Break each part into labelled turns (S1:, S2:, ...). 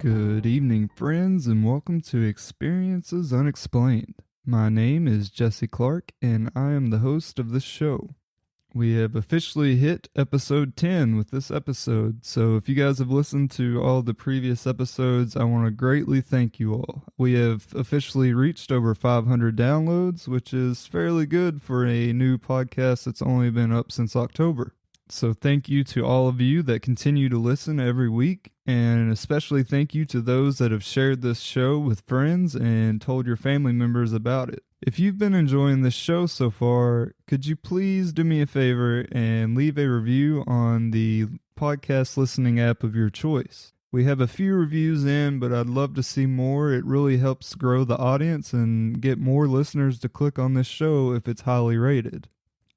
S1: Good evening, friends, and welcome to Experiences Unexplained. My name is Jesse Clark, and I am the host of this show. We have officially hit episode 10 with this episode, so if you guys have listened to all the previous episodes, I want to greatly thank you all. We have officially reached over 500 downloads, which is fairly good for a new podcast that's only been up since October. So thank you to all of you that continue to listen every week, and especially thank you to those that have shared this show with friends and told your family members about it. If you've been enjoying this show so far, could you please do me a favor and leave a review on the podcast listening app of your choice? We have a few reviews in, but I'd love to see more. It really helps grow the audience and get more listeners to click on this show if it's highly rated.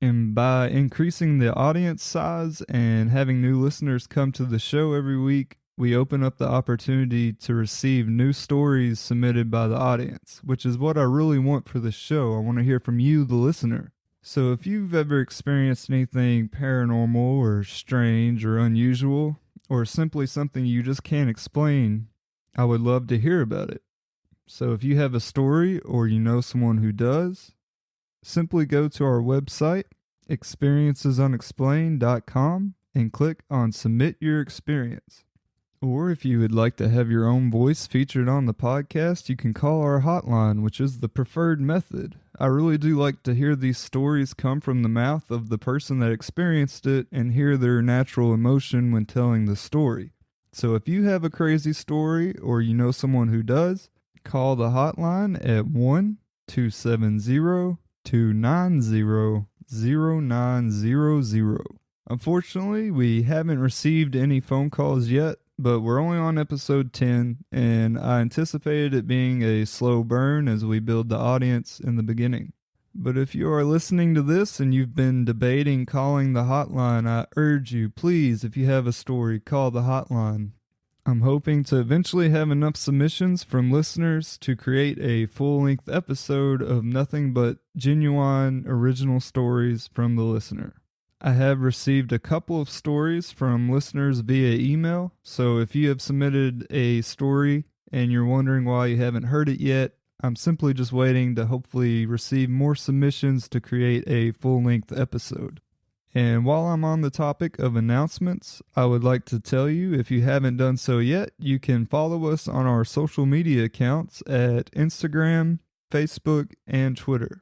S1: And by increasing the audience size and having new listeners come to the show every week, we open up the opportunity to receive new stories submitted by the audience, which is what I really want for the show. I want to hear from you, the listener. So if you've ever experienced anything paranormal or strange or unusual, or simply something you just can't explain, I would love to hear about it. So if you have a story or you know someone who does, simply go to our website, experiencesunexplained.com, and click on Submit Your Experience. Or if you would like to have your own voice featured on the podcast, you can call our hotline, which is the preferred method. I really do like to hear these stories come from the mouth of the person that experienced it and hear their natural emotion when telling the story. So if you have a crazy story or you know someone who does, call the hotline at 1-270-290-0900. Unfortunately, we haven't received any phone calls yet, but we're only on episode 10, and I anticipated it being a slow burn as we build the audience in the beginning. But if you are listening to this and you've been debating calling the hotline, I urge you, please, if you have a story, call the hotline. I'm hoping to eventually have enough submissions from listeners to create a full-length episode of nothing but genuine, original stories from the listener. I have received a couple of stories from listeners via email, so if you have submitted a story and you're wondering why you haven't heard it yet, I'm simply just waiting to hopefully receive more submissions to create a full-length episode. And while I'm on the topic of announcements, I would like to tell you, if you haven't done so yet, you can follow us on our social media accounts at Instagram, Facebook, and Twitter.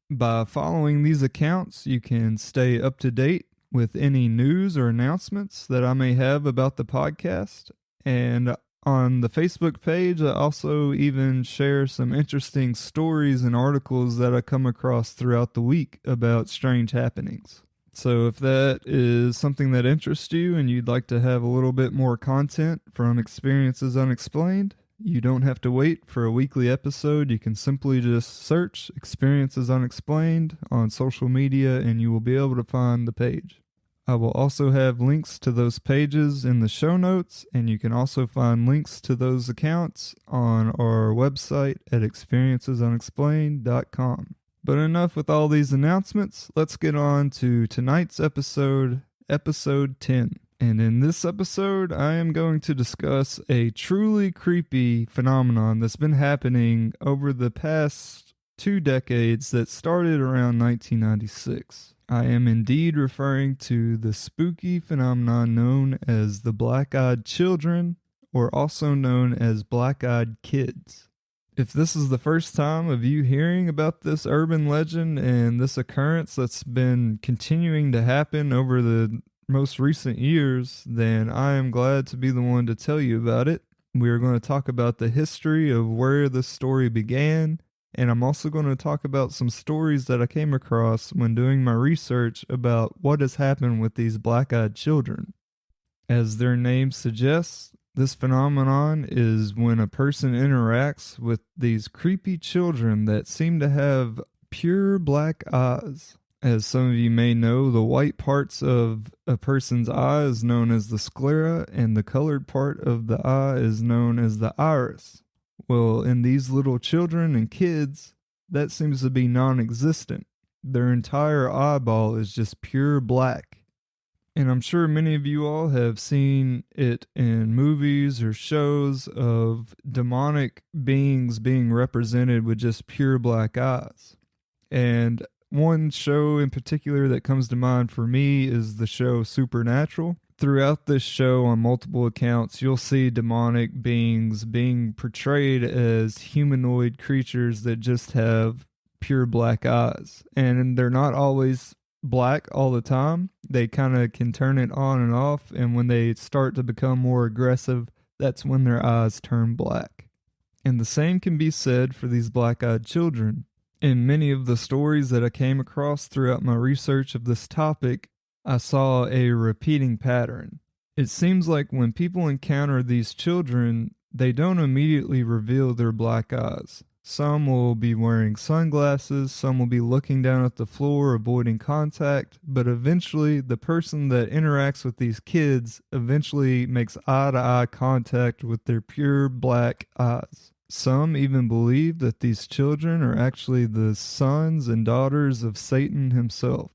S1: By following these accounts, you can stay up to date with any news or announcements that I may have about the podcast. And on the Facebook page, I also even share some interesting stories and articles that I come across throughout the week about strange happenings. So if that is something that interests you and you'd like to have a little bit more content from Experiences Unexplained, you don't have to wait for a weekly episode. You can simply just search Experiences Unexplained on social media and you will be able to find the page. I will also have links to those pages in the show notes, and you can also find links to those accounts on our website at experiencesunexplained.com. But enough with all these announcements. Let's get on to tonight's episode 10. And in this episode, I am going to discuss a truly creepy phenomenon that's been happening over the past 2 decades that started around 1996. I am indeed referring to the spooky phenomenon known as the black-eyed children, or also known as black-eyed kids. If this is the first time of you hearing about this urban legend and this occurrence that's been continuing to happen over the most recent years, then I am glad to be the one to tell you about it. We are going to talk about the history of where this story began, and I'm also going to talk about some stories that I came across when doing my research about what has happened with these black-eyed children. As their name suggests, this phenomenon is when a person interacts with these creepy children that seem to have pure black eyes. As some of you may know, the white parts of a person's eye is known as the sclera, and the colored part of the eye is known as the iris. Well, in these little children and kids, that seems to be non-existent. Their entire eyeball is just pure black. And I'm sure many of you all have seen it in movies or shows of demonic beings being represented with just pure black eyes. And one show in particular that comes to mind for me is the show Supernatural. Throughout this show, on multiple accounts, you'll see demonic beings being portrayed as humanoid creatures that just have pure black eyes. And they're not always black all the time. They kind of can turn it on and off. And when they start to become more aggressive, that's when their eyes turn black. And the same can be said for these black-eyed children. In many of the stories that I came across throughout my research of this topic, I saw a repeating pattern. It seems like when people encounter these children, they don't immediately reveal their black eyes. Some will be wearing sunglasses, some will be looking down at the floor, avoiding contact, but eventually the person that interacts with these kids eventually makes eye-to-eye contact with their pure black eyes. Some even believe that these children are actually the sons and daughters of Satan himself.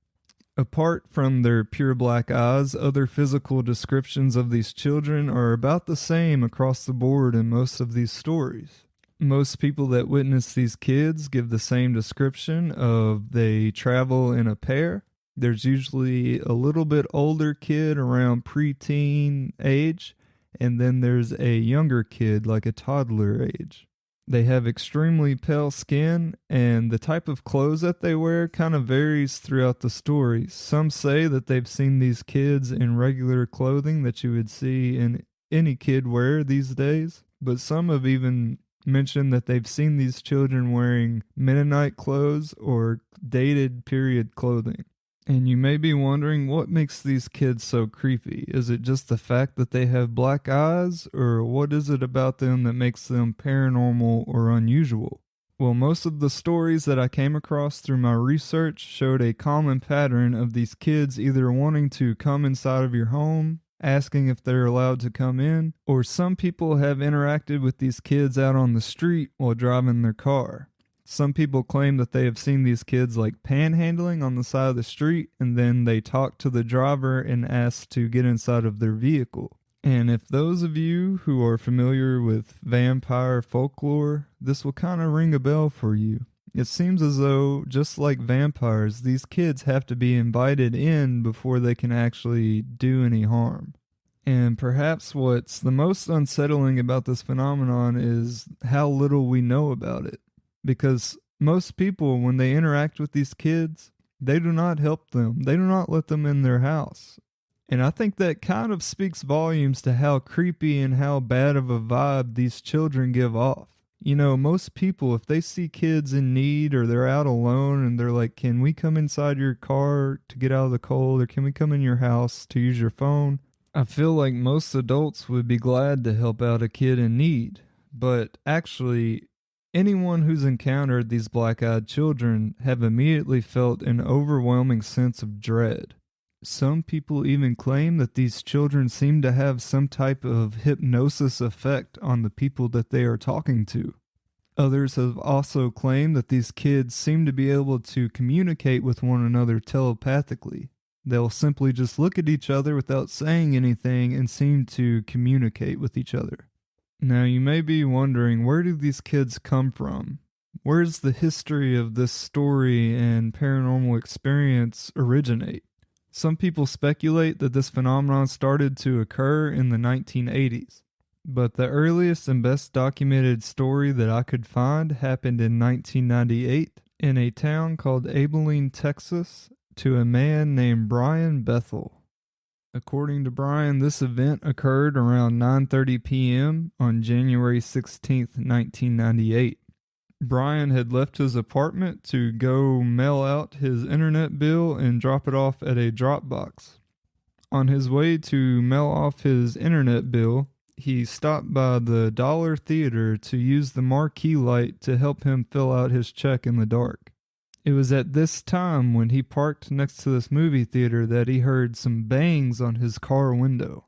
S1: Apart from their pure black eyes, other physical descriptions of these children are about the same across the board in most of these stories. Most people that witness these kids give the same description of they travel in a pair. There's usually a little bit older kid around preteen age, and then there's a younger kid like a toddler age. They have extremely pale skin, and the type of clothes that they wear kind of varies throughout the story. Some say that they've seen these kids in regular clothing that you would see in any kid wear these days, but some have even mentioned that they've seen these children wearing Mennonite clothes or dated period clothing. And you may be wondering, what makes these kids so creepy? Is it just the fact that they have black eyes, or what is it about them that makes them paranormal or unusual? Well, most of the stories that I came across through my research showed a common pattern of these kids either wanting to come inside of your home, asking if they're allowed to come in, or some people have interacted with these kids out on the street while driving their car. Some people claim that they have seen these kids like panhandling on the side of the street, and then they talk to the driver and ask to get inside of their vehicle. And if those of you who are familiar with vampire folklore, this will kind of ring a bell for you. It seems as though, just like vampires, these kids have to be invited in before they can actually do any harm. And perhaps what's the most unsettling about this phenomenon is how little we know about it. Because most people, when they interact with these kids, they do not help them. They do not let them in their house. And I think that kind of speaks volumes to how creepy and how bad of a vibe these children give off. You know, most people, if they see kids in need or they're out alone and they're like, can we come inside your car to get out of the cold, or can we come in your house to use your phone? I feel like most adults would be glad to help out a kid in need. But actually, anyone who's encountered these black-eyed children have immediately felt an overwhelming sense of dread. Some people even claim that these children seem to have some type of hypnosis effect on the people that they are talking to. Others have also claimed that these kids seem to be able to communicate with one another telepathically. They'll simply just look at each other without saying anything and seem to communicate with each other. Now, you may be wondering, where do these kids come from? Where's the history of this story and paranormal experience originate? Some people speculate that this phenomenon started to occur in the 1980s, but the earliest and best documented story that I could find happened in 1998 in a town called Abilene, Texas, to a man named Brian Bethel. According to Brian, this event occurred around 9:30 p.m. on January 16th, 1998. Brian had left his apartment to go mail out his internet bill and drop it off at a drop box. On his way to mail off his internet bill, he stopped by the Dollar Theater to use the marquee light to help him fill out his check in the dark. It was at this time, when he parked next to this movie theater, that he heard some bangs on his car window.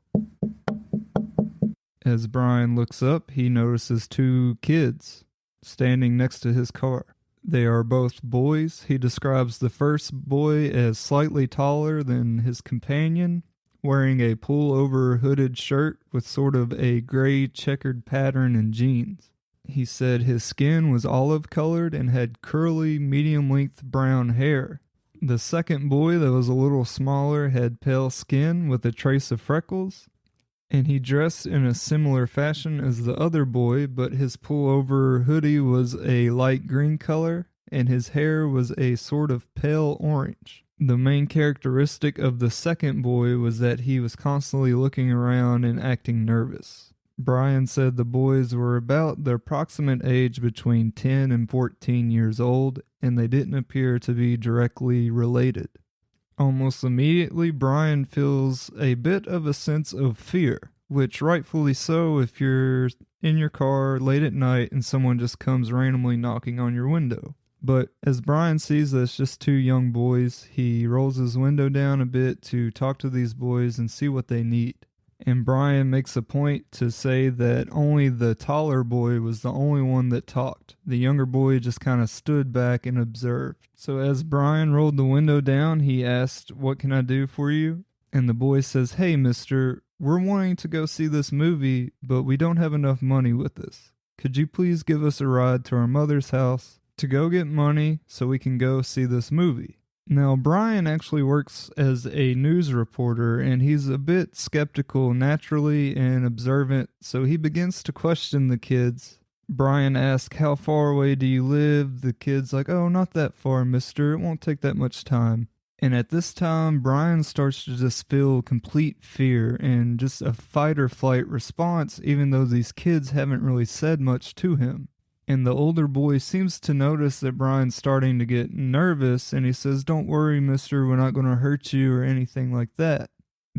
S1: As Brian looks up, he notices two kids standing next to his car. They are both boys. He describes the first boy as slightly taller than his companion, wearing a pull-over hooded shirt with sort of a gray checkered pattern and jeans. He said his skin was olive-colored and had curly, medium-length brown hair. The second boy, that was a little smaller, had pale skin with a trace of freckles, and he dressed in a similar fashion as the other boy, but his pullover hoodie was a light green color, and his hair was a sort of pale orange. The main characteristic of the second boy was that he was constantly looking around and acting nervous. Brian said the boys were about the approximate age between 10 and 14 years old, and they didn't appear to be directly related. Almost immediately, Brian feels a bit of a sense of fear, which rightfully so if you're in your car late at night and someone just comes randomly knocking on your window. But as Brian sees that it's just two young boys, he rolls his window down a bit to talk to these boys and see what they need. And Brian makes a point to say that only the taller boy was the only one that talked. The younger boy just kind of stood back and observed. So as Brian rolled the window down, he asked, "What can I do for you?" And the boy says, "Hey, mister, we're wanting to go see this movie, but we don't have enough money with us. Could you please give us a ride to our mother's house to go get money so we can go see this movie?" Now, Brian actually works as a news reporter, and he's a bit skeptical naturally and observant, so he begins to question the kids. Brian asks, "How far away do you live?" The kid's like, "Oh, not that far, mister. It won't take that much time." And at this time, Brian starts to just feel complete fear and just a fight or flight response, even though these kids haven't really said much to him. And the older boy seems to notice that Brian's starting to get nervous, and he says, "Don't worry, mister, we're not going to hurt you or anything like that."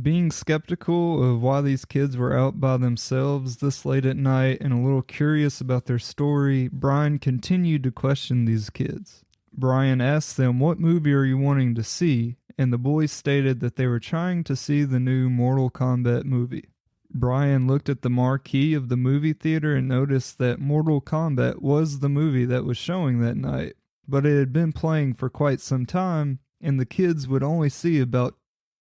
S1: Being skeptical of why these kids were out by themselves this late at night and a little curious about their story, Brian continued to question these kids. Brian asked them, "What movie are you wanting to see?" And the boys stated that they were trying to see the new Mortal Kombat movie. Brian looked at the marquee of the movie theater and noticed that Mortal Kombat was the movie that was showing that night, but it had been playing for quite some time, and the kids would only see about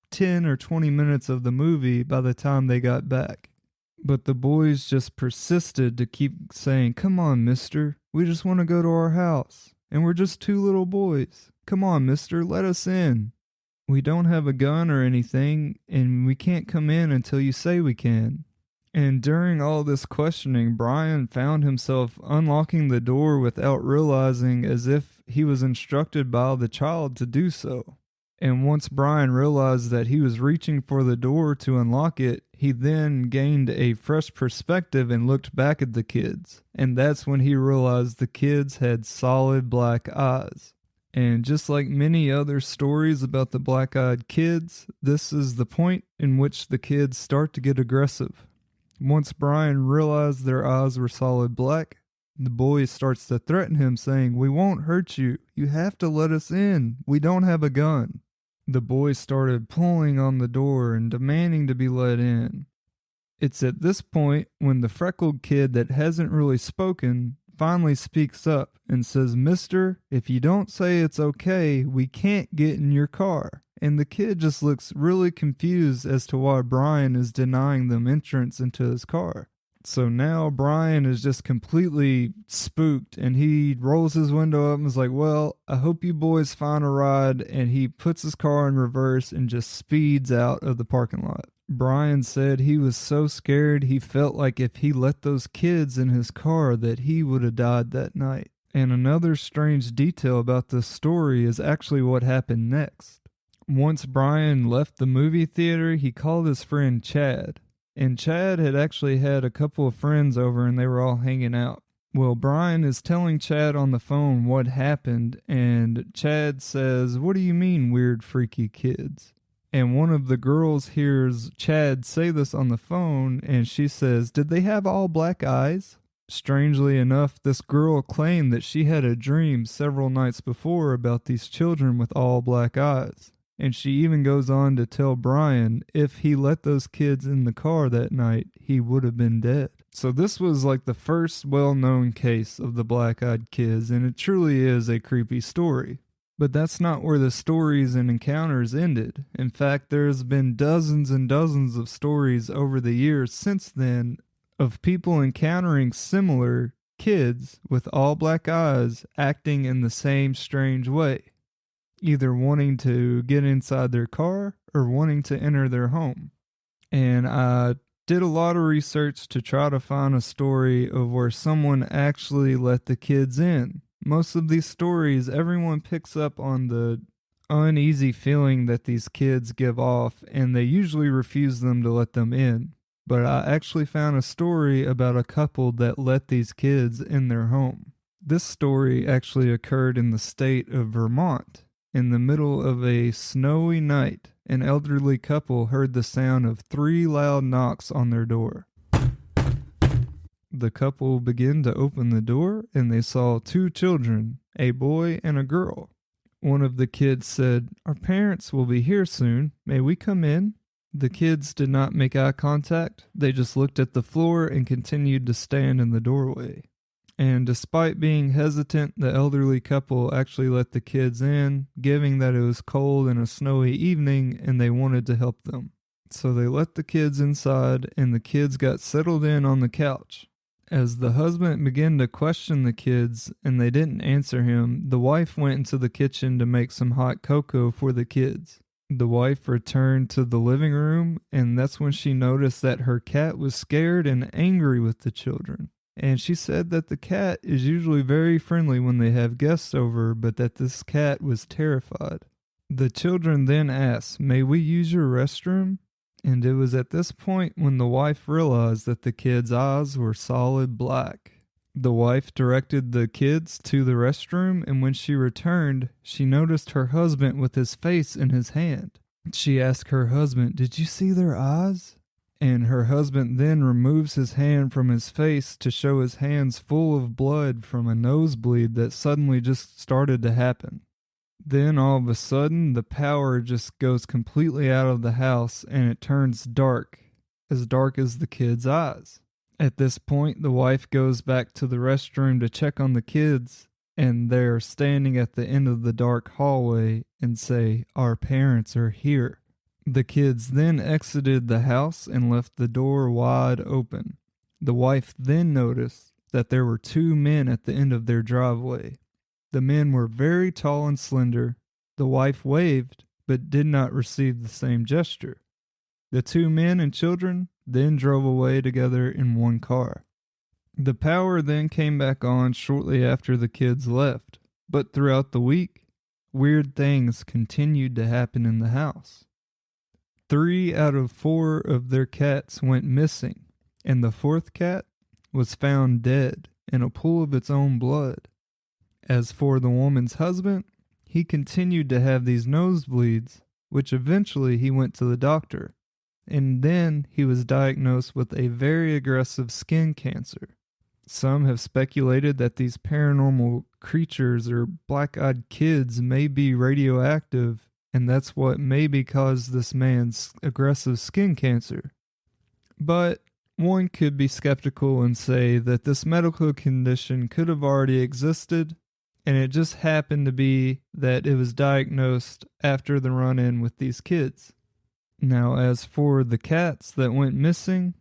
S1: 10 or 20 minutes of the movie by the time they got back. But the boys just persisted to keep saying, "Come on, mister, we just want to go to our house, and we're just two little boys. Come on, mister, let us in. We don't have a gun or anything, and we can't come in until you say we can." And during all this questioning, Brian found himself unlocking the door without realizing, as if he was instructed by the child to do so. And once Brian realized that he was reaching for the door to unlock it, he then gained a fresh perspective and looked back at the kids. And that's when he realized the kids had solid black eyes. And just like many other stories about the black-eyed kids, this is the point in which the kids start to get aggressive. Once Brian realized their eyes were solid black, the boy starts to threaten him, saying, "We won't hurt you. You have to let us in. We don't have a gun." The boy started pulling on the door and demanding to be let in. It's at this point when the freckled kid that hasn't really spoken finally speaks up and says, "Mister, if you don't say it's okay, we can't get in your car." And the kid just looks really confused as to why Brian is denying them entrance into his car. So now Brian is just completely spooked, and he rolls his window up and is like, "Well, I hope you boys find a ride." And he puts his car in reverse and just speeds out of the parking lot. Brian said he was so scared he felt like if he let those kids in his car that he would have died that night. And another strange detail about this story is actually what happened next. Once Brian left the movie theater, he called his friend Chad. And Chad had actually had a couple of friends over and they were all hanging out. Well, Brian is telling Chad on the phone what happened, and Chad says, "What do you mean, weird, freaky kids?" And one of the girls hears Chad say this on the phone, and she says, "Did they have all black eyes?" Strangely enough, this girl claimed that she had a dream several nights before about these children with all black eyes. And she even goes on to tell Brian if he let those kids in the car that night, he would have been dead. So this was like the first well-known case of the black-eyed kids, and it truly is a creepy story. But that's not where the stories and encounters ended. In fact, there's been dozens and dozens of stories over the years since then of people encountering similar kids with all black eyes acting in the same strange way, either wanting to get inside their car or wanting to enter their home. And I did a lot of research to try to find a story of where someone actually let the kids in. Most of these stories, everyone picks up on the uneasy feeling that these kids give off, and they usually refuse them to let them in. But I actually found a story about a couple that let these kids in their home. This story actually occurred in the state of Vermont. In the middle of a snowy night, an elderly couple heard the sound of 3 loud knocks on their door. The couple began to open the door and they saw 2 children, a boy and a girl. One of the kids said, "Our parents will be here soon. May we come in?" The kids did not make eye contact. They just looked at the floor and continued to stand in the doorway. And despite being hesitant, the elderly couple actually let the kids in, giving that it was cold and a snowy evening and they wanted to help them. So they let the kids inside and the kids got settled in on the couch. As the husband began to question the kids and they didn't answer him, the wife went into the kitchen to make some hot cocoa for the kids. The wife returned to the living room, and that's when she noticed that her cat was scared and angry with the children. And she said that the cat is usually very friendly when they have guests over, but that this cat was terrified. The children then asked, "May we use your restroom?" And it was at this point when the wife realized that the kids' eyes were solid black. The wife directed the kids to the restroom, and when she returned, she noticed her husband with his face in his hand. She asked her husband, "Did you see their eyes?" And her husband then removes his hand from his face to show his hands full of blood from a nosebleed that suddenly just started to happen. Then all of a sudden, the power just goes completely out of the house and it turns dark as the kids' eyes. At this point, the wife goes back to the restroom to check on the kids, and they're standing at the end of the dark hallway and say, "Our parents are here." The kids then exited the house and left the door wide open. The wife then noticed that there were 2 men at the end of their driveway. The men were very tall and slender. The wife waved, but did not receive the same gesture. The 2 men and children then drove away together in one car. The power then came back on shortly after the kids left, but throughout the week, weird things continued to happen in the house. 3 out of 4 of their cats went missing, and the 4th cat was found dead in a pool of its own blood. As for the woman's husband, he continued to have these nosebleeds, which eventually he went to the doctor, and then he was diagnosed with a very aggressive skin cancer. Some have speculated that these paranormal creatures or black-eyed kids may be radioactive, and that's what maybe caused this man's aggressive skin cancer. But one could be skeptical and say that this medical condition could have already existed, and it just happened to be that it was diagnosed after the run-in with these kids. Now, as for the cats that went missing,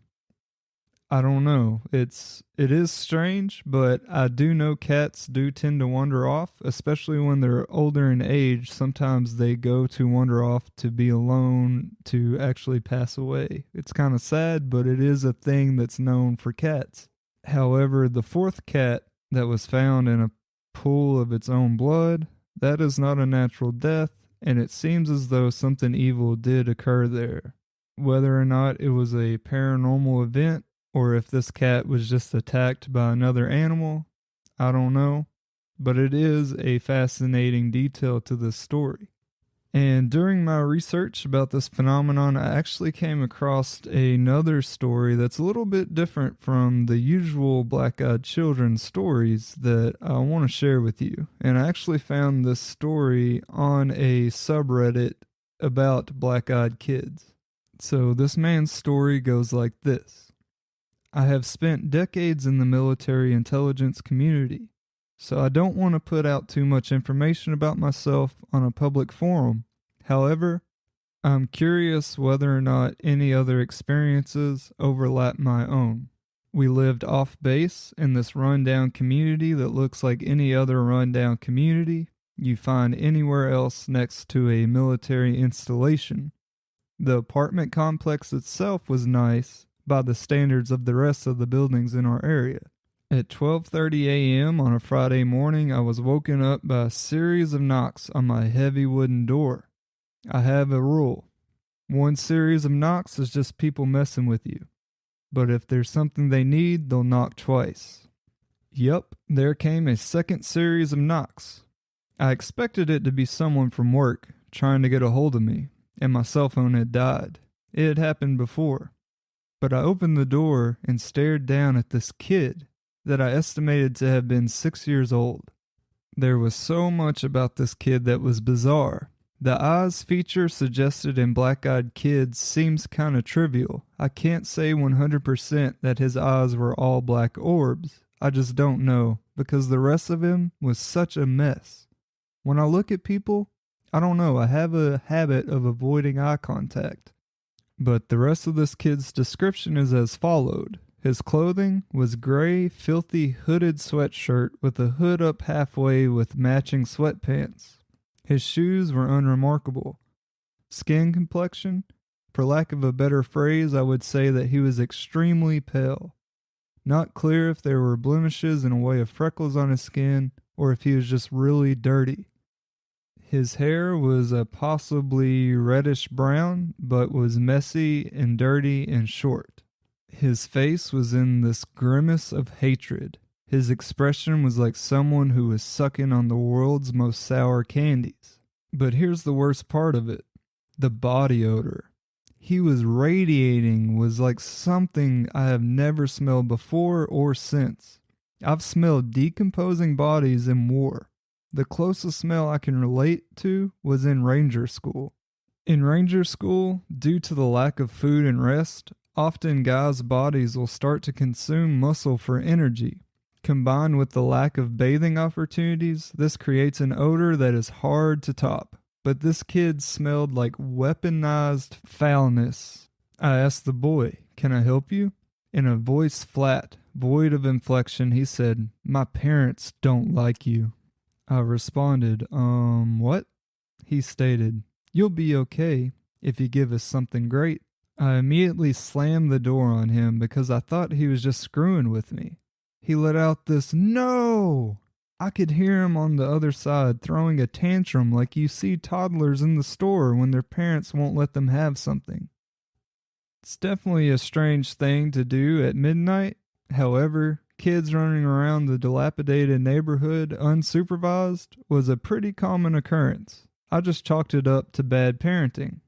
S1: I don't know. It is strange, but I do know cats do tend to wander off, especially when they're older in age. Sometimes they go to wander off to be alone, to actually pass away. It's kind of sad, but it is a thing that's known for cats. However, the 4th cat that was found in a pool of its own blood, that is not a natural death, and it seems as though something evil did occur there. Whether or not it was a paranormal event, or if this cat was just attacked by another animal, I don't know. But it is a fascinating detail to this story. And during my research about this phenomenon, I actually came across another story that's a little bit different from the usual black-eyed children stories that I want to share with you. And I actually found this story on a subreddit about black-eyed kids. So this man's story goes like this. I have spent decades in the military intelligence community. so I don't want to put out too much information about myself on a public forum. However, I'm curious whether or not any other experiences overlap my own. We lived off base in this rundown community that looks like any other rundown community you find anywhere else next to a military installation. The apartment complex itself was nice by the standards of the rest of the buildings in our area. At 12:30 a.m. on a Friday morning, I was woken up by a series of knocks on my heavy wooden door. I have a rule. One series of knocks is just people messing with you. But if there's something they need, they'll knock twice. Yup, there came a second series of knocks. I expected it to be someone from work trying to get a hold of me, and my cell phone had died. It had happened before. But I opened the door and stared down at this kid that I estimated to have been 6 years old. There was so much about this kid that was bizarre. The eyes feature suggested in black-eyed kids seems kind of trivial. I can't say 100% that his eyes were all black orbs. I just don't know, because the rest of him was such a mess. When I look at people, I don't know, I have a habit of avoiding eye contact. But the rest of this kid's description is as followed. His clothing was gray, filthy, hooded sweatshirt with a hood up halfway with matching sweatpants. His shoes were unremarkable. Skin complexion, for lack of a better phrase, I would say that he was extremely pale. Not clear if there were blemishes in a way of freckles on his skin or if he was just really dirty. His hair was a possibly reddish brown, but was messy and dirty and short. His face was in this grimace of hatred. His expression was like someone who was sucking on the world's most sour candies. But here's the worst part of it. The body odor. He was radiating was like something I have never smelled before or since. I've smelled decomposing bodies in war. The closest smell I can relate to was in Ranger School. In Ranger School, due to the lack of food and rest, often guys' bodies will start to consume muscle for energy. Combined with the lack of bathing opportunities, this creates an odor that is hard to top. But this kid smelled like weaponized foulness. I asked the boy, "Can I help you?" In a voice flat, void of inflection, he said, "My parents don't like you." I responded, what? He stated, "You'll be okay if you give us something great." I immediately slammed the door on him because I thought he was just screwing with me. He let out this "no!" I could hear him on the other side throwing a tantrum like you see toddlers in the store when their parents won't let them have something. It's definitely a strange thing to do at midnight. However, kids running around the dilapidated neighborhood unsupervised was a pretty common occurrence. I just chalked it up to bad parenting.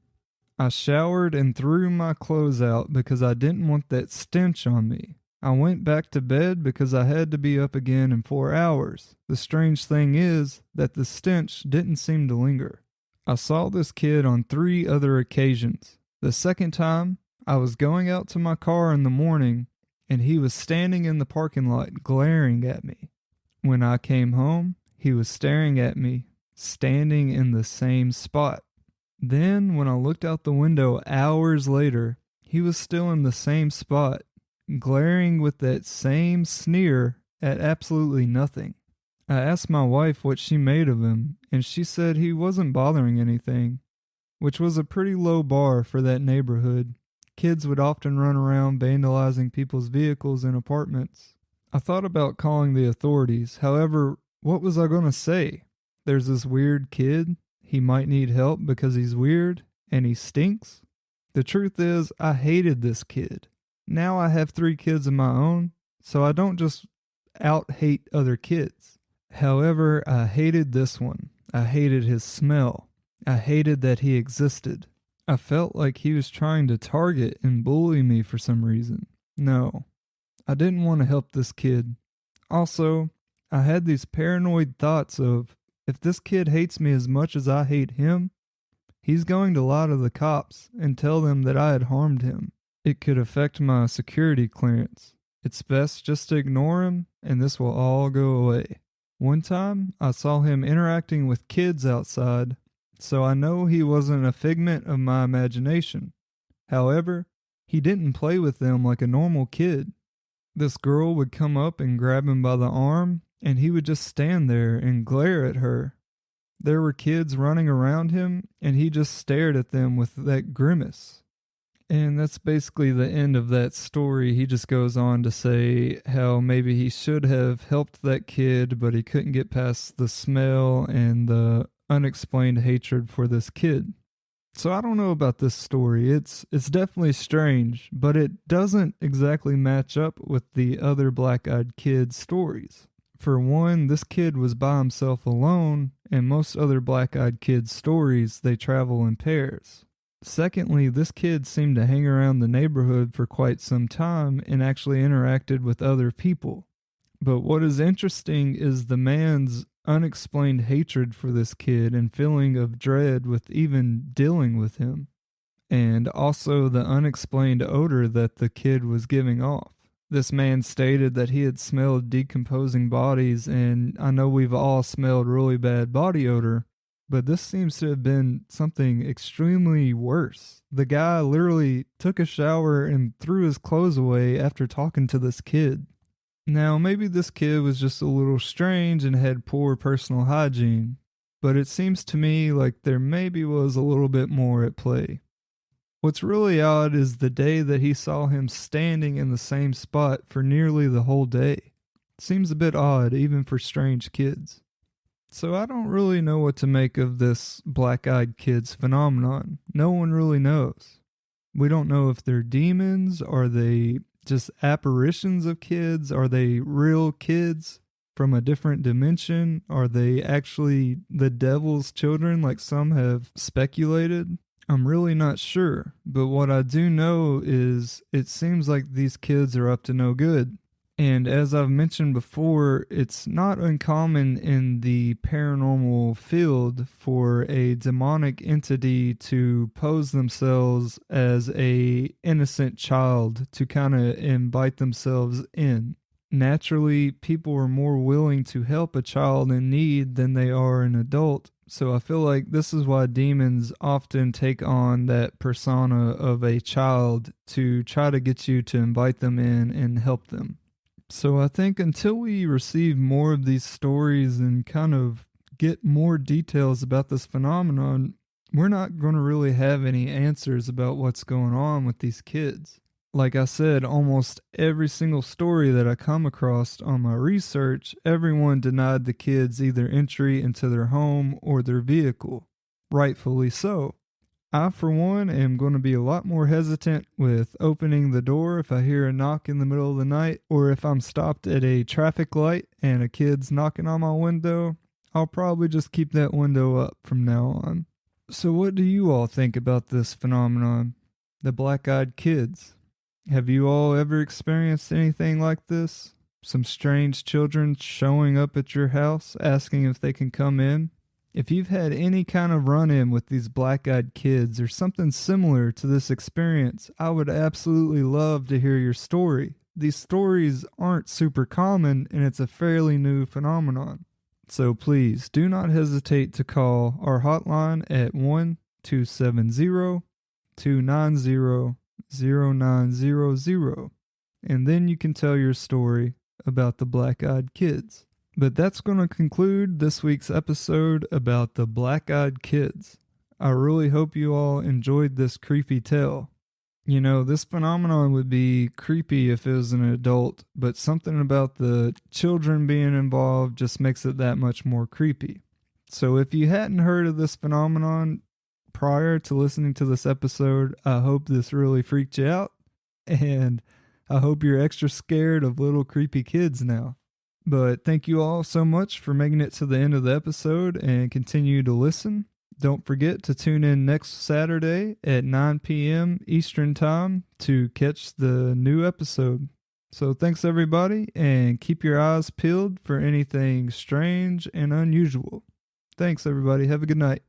S1: I showered and threw my clothes out because I didn't want that stench on me. I went back to bed because I had to be up again in 4 hours. The strange thing is that the stench didn't seem to linger. I saw this kid on 3 other occasions. The second time, I was going out to my car in the morning, and he was standing in the parking lot glaring at me. When I came home, he was staring at me, standing in the same spot. Then, when I looked out the window hours later, he was still in the same spot, glaring with that same sneer at absolutely nothing. I asked my wife what she made of him, and she said he wasn't bothering anything, which was a pretty low bar for that neighborhood. Kids would often run around vandalizing people's vehicles in apartments. I thought about calling the authorities. However, what was I going to say? There's this weird kid. He might need help because he's weird and he stinks. The truth is, I hated this kid. Now I have 3 kids of my own, so I don't just out-hate other kids. However, I hated this one. I hated his smell. I hated that he existed. I felt like he was trying to target and bully me for some reason. No, I didn't want to help this kid. Also, I had these paranoid thoughts of, if this kid hates me as much as I hate him, he's going to lie to the cops and tell them that I had harmed him. It could affect my security clearance. It's best just to ignore him, and this will all go away. One time, I saw him interacting with kids outside, so I know he wasn't a figment of my imagination. However, he didn't play with them like a normal kid. This girl would come up and grab him by the arm, and he would just stand there and glare at her. There were kids running around him, and he just stared at them with that grimace. And that's basically the end of that story. He just goes on to say how maybe he should have helped that kid, but he couldn't get past the smell and the unexplained hatred for this kid. So I don't know about this story. It's definitely strange, but it doesn't exactly match up with the other black-eyed kid stories. For one, this kid was by himself alone, and most other black-eyed kids' stories, they travel in pairs. Secondly, this kid seemed to hang around the neighborhood for quite some time and actually interacted with other people. But what is interesting is the man's unexplained hatred for this kid and feeling of dread with even dealing with him, and also the unexplained odor that the kid was giving off. This man stated that he had smelled decomposing bodies, and I know we've all smelled really bad body odor, but this seems to have been something extremely worse. The guy literally took a shower and threw his clothes away after talking to this kid. Now, maybe this kid was just a little strange and had poor personal hygiene, but it seems to me like there maybe was a little bit more at play. What's really odd is the day that he saw him standing in the same spot for nearly the whole day. Seems a bit odd, even for strange kids. So I don't really know what to make of this black-eyed kids phenomenon. No one really knows. We don't know if they're demons, are they just apparitions of kids, are they real kids from a different dimension, are they actually the devil's children like some have speculated? I'm really not sure, but what I do know is it seems like these kids are up to no good. And as I've mentioned before, it's not uncommon in the paranormal field for a demonic entity to pose themselves as a innocent child to kind of invite themselves in. Naturally, people are more willing to help a child in need than they are an adult. So I feel like this is why demons often take on that persona of a child to try to get you to invite them in and help them. So I think until we receive more of these stories and kind of get more details about this phenomenon, we're not going to really have any answers about what's going on with these kids. Like I said, almost every single story that I come across on my research, everyone denied the kids either entry into their home or their vehicle. Rightfully so. I, for one, am going to be a lot more hesitant with opening the door if I hear a knock in the middle of the night, or if I'm stopped at a traffic light and a kid's knocking on my window. I'll probably just keep that window up from now on. So what do you all think about this phenomenon? The black-eyed kids. Have you all ever experienced anything like this? Some strange children showing up at your house asking if they can come in? If you've had any kind of run-in with these black-eyed kids or something similar to this experience, I would absolutely love to hear your story. These stories aren't super common, and it's a fairly new phenomenon. So please, do not hesitate to call our hotline at 1-270-290-0900, and then you can tell your story about the black-eyed kids. But that's going to conclude this week's episode about the black-eyed kids. I really hope you all enjoyed this creepy tale. You know, this phenomenon would be creepy if it was an adult, but something about the children being involved just makes it that much more creepy. So if you hadn't heard of this phenomenon prior to listening to this episode, I hope this really freaked you out, and I hope you're extra scared of little creepy kids now. But thank you all so much for making it to the end of the episode and continue to listen. Don't forget to tune in next Saturday at 9 p.m. Eastern Time to catch the new episode. So thanks everybody, and keep your eyes peeled for anything strange and unusual. Thanks everybody. Have a good night.